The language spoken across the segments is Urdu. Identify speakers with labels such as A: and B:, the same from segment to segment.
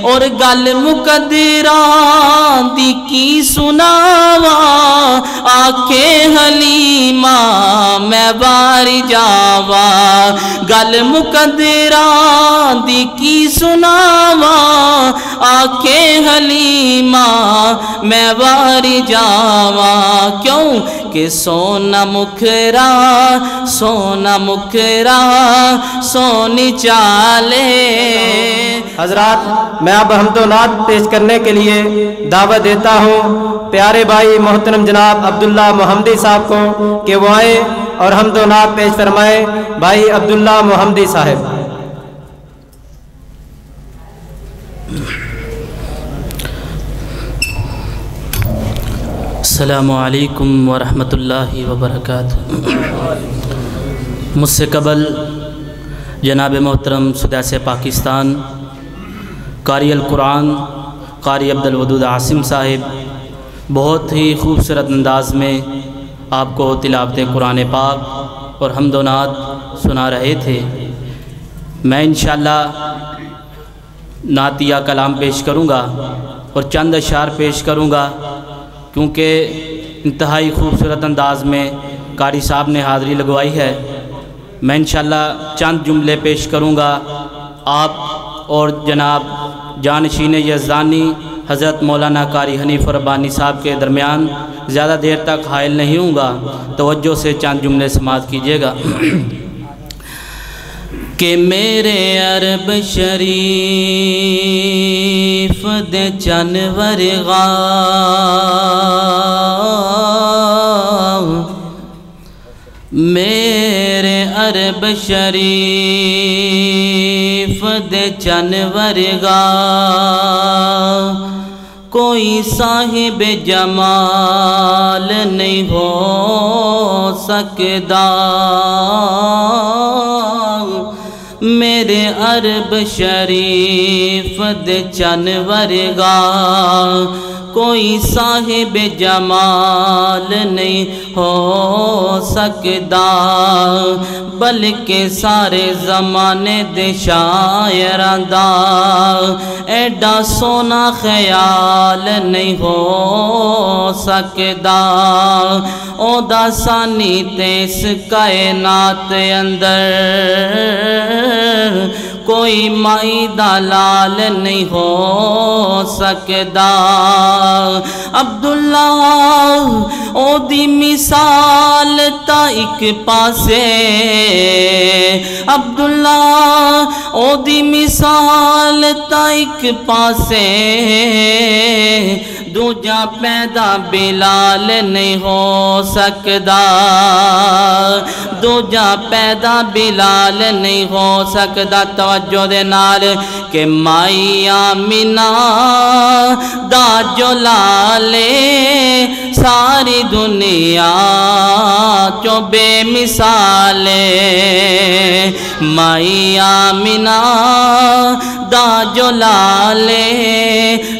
A: اور گل مقدراں دی کی سناواں آکھے حلیمہ میں باری جاواں گل مقدراں دی کی سناواں آکھے حلیمہ میں باری جاواں کیوں کہ سونا مکھرا سونی چالے
B: حضرات میں اب حمد و نعت پیش کرنے کے لیے دعوت دیتا ہوں پیارے بھائی محترم جناب عبداللہ محمدی صاحب کو کہ وہ آئیں اور حمد و نعت پیش فرمائیں بھائی عبداللہ محمدی صاحب
A: السلام علیکم ورحمۃ اللہ وبرکاتہ مجھ سے قبل جناب محترم سداسِ پاکستان قاری القرآن قاری عبدالودود عاصم صاحب بہت ہی خوبصورت انداز میں آپ کو تلاوت قرآن پاک اور حمد و نعت سنا رہے تھے میں انشاءاللہ نعتیہ کلام پیش کروں گا اور چند اشعار پیش کروں گا کیونکہ انتہائی خوبصورت انداز میں قاری صاحب نے حاضری لگوائی ہے میں انشاءاللہ چند جملے پیش کروں گا آپ اور جناب جانشین یزدانی حضرت مولانا قاری حنیف ربانی صاحب کے درمیان زیادہ دیر تک حائل نہیں ہوں گا توجہ سے چند جملے سماعت کیجیے گا کہ میرے عرب شریف دے چن ورگا میرے عرب شریف دے چن ورگا کوئی صاحب جمال نہیں ہو سکتا میرے عرب شریف دے چن ورگا کوئی صاحب جمال نہیں ہو سکتا بلکہ سارے زمانے دے شاعراں دا ایڈا سونا خیال نہیں ہو سکتا او دا ثانی تے اس کائنات اندر کوئی مائی دا لال نہیں ہو سکتا عبداللہ او دی مثال تا ایک پاسے عبداللہ او دی مثال تا ایک پاسے دوجا پیدا بلال نہیں ہو سکتا دوجا پیدا بلال نہیں ہو سکتا توجہ دے نال کہ مائی آمینہ دا جو لالے ساری دنیا چو بے مثالے مائی آمینہ دا جو لالے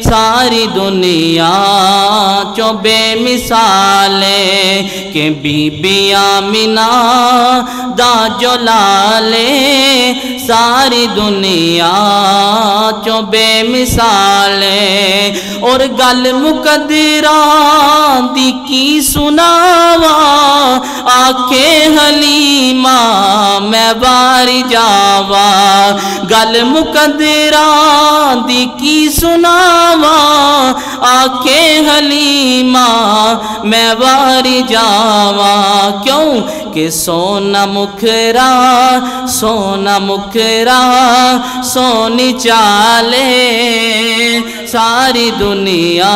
A: ساری دنیا چو بے مثالے کہ بی بی آمینہ دا جو لالے ساری دنیا چو بے مثالے اور گل مقدراں دی کی سناواں آکھے حلیمہ میں باری جاواں گل مقدراں دی کی سناواں آکھے حلیمہ میں باری جاواں کیوں کہ سونا مکھرا سونی چالے ساری دنیا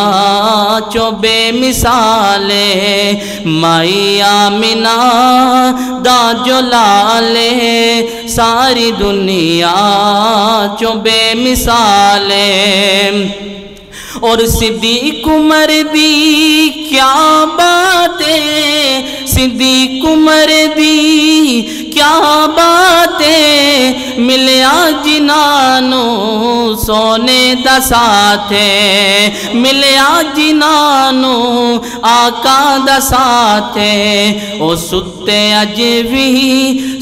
A: چو بے مثالے مائی آمینہ دا جو لالے ساری دنیا چو بے مثالے اور صدیق عمر دی کیا باتیں صدیق عمر دی کیا باتیں ملیا جنانو سونے دا ساتھے ملیا جنانو آقا دا ساتھے او ستے اج بھی